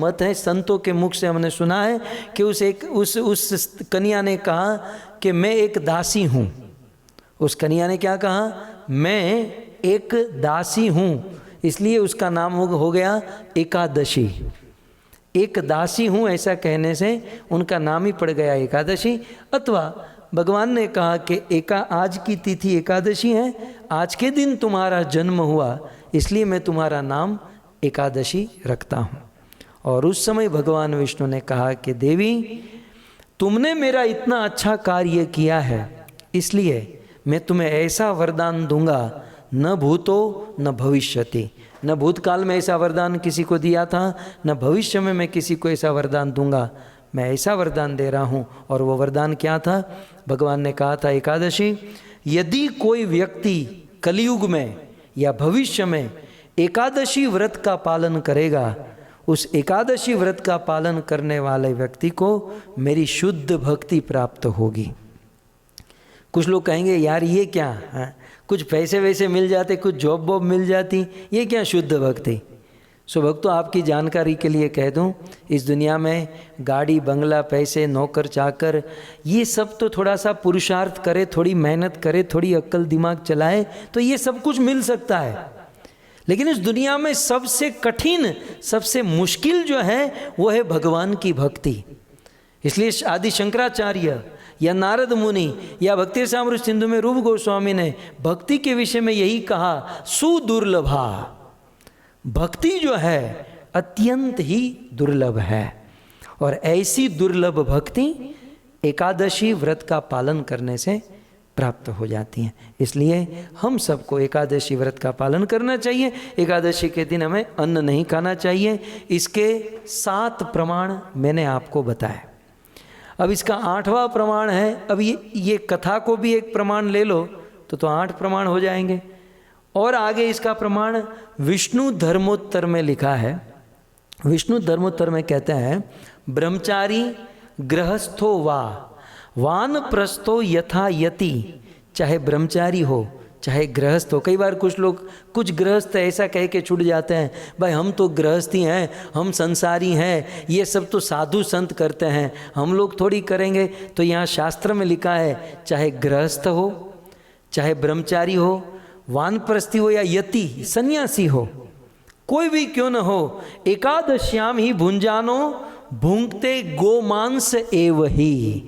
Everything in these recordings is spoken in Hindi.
मत है, संतों के मुख से हमने सुना है कि उस कन्या ने कहा कि मैं एक दासी हूँ। उस कन्या ने क्या कहा? मैं एक दासी हूँ, इसलिए उसका नाम हो गया एकादशी। एक दासी हूँ ऐसा कहने से उनका नाम ही पड़ गया एकादशी। अथवा भगवान ने कहा कि आज की तिथि एकादशी है, आज के दिन तुम्हारा जन्म हुआ, इसलिए मैं तुम्हारा नाम एकादशी रखता हूँ। और उस समय भगवान विष्णु ने कहा कि देवी, तुमने मेरा इतना अच्छा कार्य किया है, इसलिए मैं तुम्हें ऐसा वरदान दूंगा, न भूतो न भविष्यति। न भूतकाल में ऐसा वरदान किसी को दिया था, न भविष्य में मैं किसी को ऐसा वरदान दूंगा। मैं ऐसा वरदान दे रहा हूँ। और वो वरदान क्या था? भगवान ने कहा था एकादशी, यदि कोई व्यक्ति कलयुग में या भविष्य में एकादशी व्रत का पालन करेगा, उस एकादशी व्रत का पालन करने वाले व्यक्ति को मेरी शुद्ध भक्ति प्राप्त होगी। कुछ लोग कहेंगे यार ये क्या है? कुछ पैसे वैसे मिल जाते, कुछ जॉब वॉब मिल जाती, ये क्या शुद्ध भक्ति? सो भक्तों, आपकी जानकारी के लिए कह दूं, इस दुनिया में गाड़ी बंगला, पैसे, नौकर चाकर, ये सब तो थोड़ा सा पुरुषार्थ करे, थोड़ी मेहनत करे, थोड़ी अक्ल दिमाग चलाए तो ये सब कुछ मिल सकता है। लेकिन इस दुनिया में सबसे कठिन, सबसे मुश्किल जो है वो है भगवान की भक्ति। इसलिए आदि शंकराचार्य या नारद मुनि या भक्ति रसामृत सिंधु में रूप गोस्वामी ने भक्ति के विषय में यही कहा, सुदुर्लभा। भक्ति जो है अत्यंत ही दुर्लभ है। और ऐसी दुर्लभ भक्ति एकादशी व्रत का पालन करने से प्राप्त हो जाती है। इसलिए हम सबको एकादशी व्रत का पालन करना चाहिए। एकादशी के दिन हमें अन्न नहीं खाना चाहिए। इसके 7 प्रमाण मैंने आपको बताए। अब इसका 8वां प्रमाण है। अब ये कथा को भी एक प्रमाण ले लो तो 8 प्रमाण हो जाएंगे। और आगे इसका प्रमाण विष्णु धर्मोत्तर में लिखा है। विष्णु धर्मोत्तर में कहते हैं, ब्रह्मचारी गृहस्थो वानप्रस्थो यथा यति। चाहे ब्रह्मचारी हो चाहे गृहस्थ हो। कई बार कुछ गृहस्थ ऐसा कह के छूट जाते हैं, भाई हम तो गृहस्थी हैं, हम संसारी हैं, ये सब तो साधु संत करते हैं, हम लोग थोड़ी करेंगे। तो यहाँ शास्त्र में लिखा है, चाहे गृहस्थ हो, चाहे ब्रह्मचारी हो, वानप्रस्थी हो या यति सन्यासी हो, कोई भी क्यों न हो, एकादश्याम ही भुंजानो भूंगते गोमांस एव ही।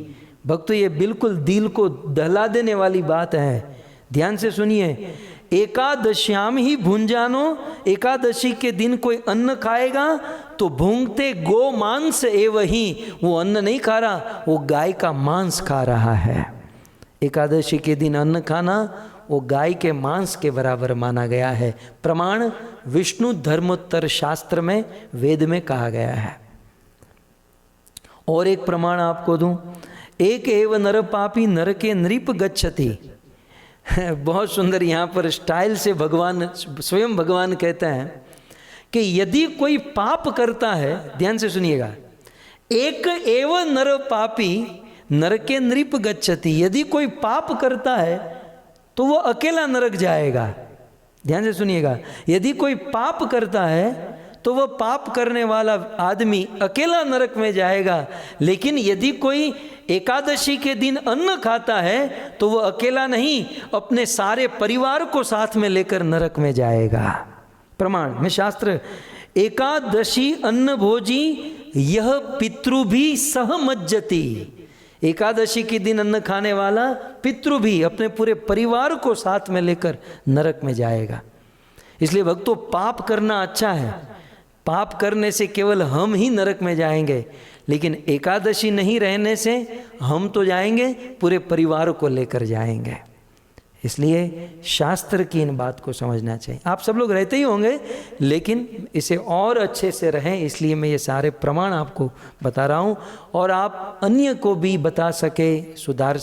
भक्तों, ये बिल्कुल दिल को दहला देने वाली बात है। ध्यान से सुनिए, एकादश्याम ही भुंजानो, एकादशी के दिन कोई अन्न खाएगा तो भूंगते गो मांस एव ही, वो अन्न नहीं खा रहा, वो गाय का मांस खा रहा है। एकादशी के दिन अन्न खाना वो गाय के मांस के बराबर माना गया है। प्रमाण विष्णु धर्मोत्तर शास्त्र में, वेद में कहा गया है। और एक प्रमाण आपको दूं, एक एव नर पापी नरके नृप गच्छति। बहुत सुंदर यहाँ पर स्टाइल से भगवान, स्वयं भगवान कहते हैं कि यदि कोई पाप करता है, ध्यान से सुनिएगा, एक एव नर पापी नरके नृप गच्छति। यदि कोई पाप करता है तो वो अकेला नरक जाएगा। ध्यान से सुनिएगा, यदि कोई पाप करता है तो वह पाप करने वाला आदमी अकेला नरक में जाएगा। लेकिन यदि कोई एकादशी के दिन अन्न खाता है तो वह अकेला नहीं, अपने सारे परिवार को साथ में लेकर नरक में जाएगा। प्रमाण में शास्त्र, एकादशी अन्न भोजी यह पितृ भी सहमज्जति। एकादशी के दिन अन्न खाने वाला पितृ भी अपने पूरे परिवार को साथ में लेकर नरक में जाएगा। इसलिए भक्तों, पाप करना अच्छा है, पाप करने से केवल हम ही नरक में जाएंगे, लेकिन एकादशी नहीं रहने से हम तो जाएंगे, पूरे परिवार को लेकर जाएंगे। इसलिए शास्त्र की इन बात को समझना चाहिए। आप सब लोग रहते ही होंगे, लेकिन इसे और अच्छे से रहें, इसलिए मैं ये सारे प्रमाण आपको बता रहा हूँ, और आप अन्य को भी बता सके, सुधार सके।